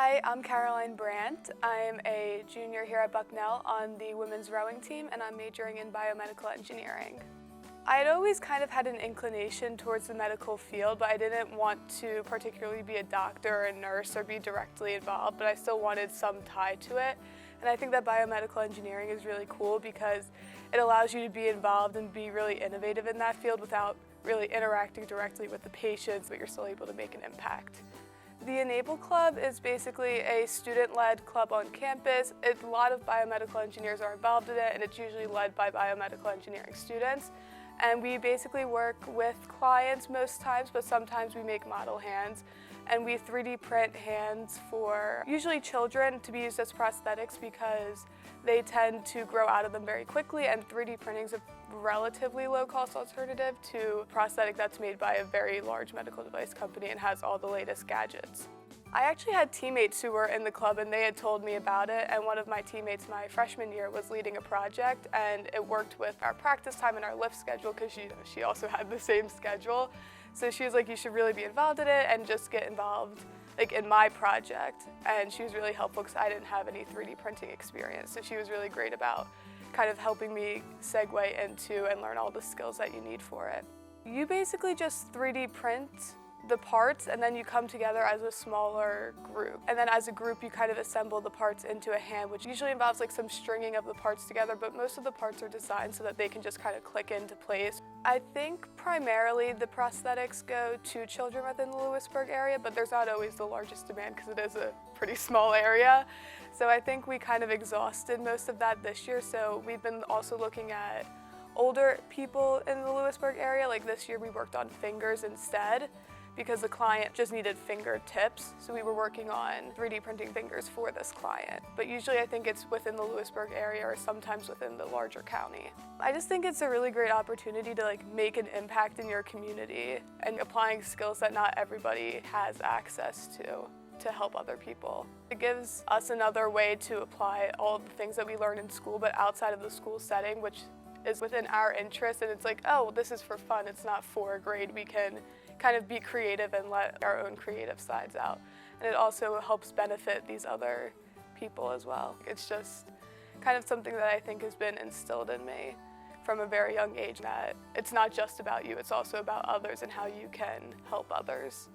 Hi, I'm Caroline Brandt. I'm a junior here at Bucknell on the women's rowing team, and I'm majoring in biomedical engineering. I had always kind of had an inclination towards the medical field, but I didn't want to particularly be a doctor or a nurse or be directly involved, but I still wanted some tie to it. And I think that biomedical engineering is really cool because it allows you to be involved and be really innovative in that field without really interacting directly with the patients, but you're still able to make an impact. The Enable Club is basically a student-led club on campus. A lot of biomedical engineers are involved in it, and it's usually led by biomedical engineering students. And we basically work with clients most times, but sometimes we make model hands. And we 3D print hands for usually children to be used as prosthetics because they tend to grow out of them very quickly, and 3D printing is a relatively low-cost alternative to prosthetic that's made by a very large medical device company and has all the latest gadgets. I actually had teammates who were in the club and they had told me about it, and one of my teammates my freshman year was leading a project, and it worked with our practice time and our lift schedule because she also had the same schedule. So she was like, you should really be involved in it and just get involved in my project. And she was really helpful because I didn't have any 3D printing experience. So she was really great about kind of helping me segue into and learn all the skills that you need for it. You basically just 3D print the parts, and then you come together as a smaller group. And then as a group, you kind of assemble the parts into a hand, which usually involves some stringing of the parts together, but most of the parts are designed so that they can just kind of click into place. I think primarily the prosthetics go to children within the Lewisburg area, but there's not always the largest demand because it is a pretty small area. So I think we kind of exhausted most of that this year, so we've been also looking at older people in the Lewisburg area. Like this year we worked on fingers instead, because the client just needed fingertips, so we were working on 3D printing fingers for this client. But usually I think it's within the Lewisburg area or sometimes within the larger county. I just think it's a really great opportunity to make an impact in your community and applying skills that not everybody has access to help other people. It gives us another way to apply all of the things that we learn in school, but outside of the school setting, which is within our interest, and it's like, oh, well, this is for fun, it's not for a grade. We can kind of be creative and let our own creative sides out. And it also helps benefit these other people as well. It's just kind of something that I think has been instilled in me from a very young age, that it's not just about you, it's also about others and how you can help others.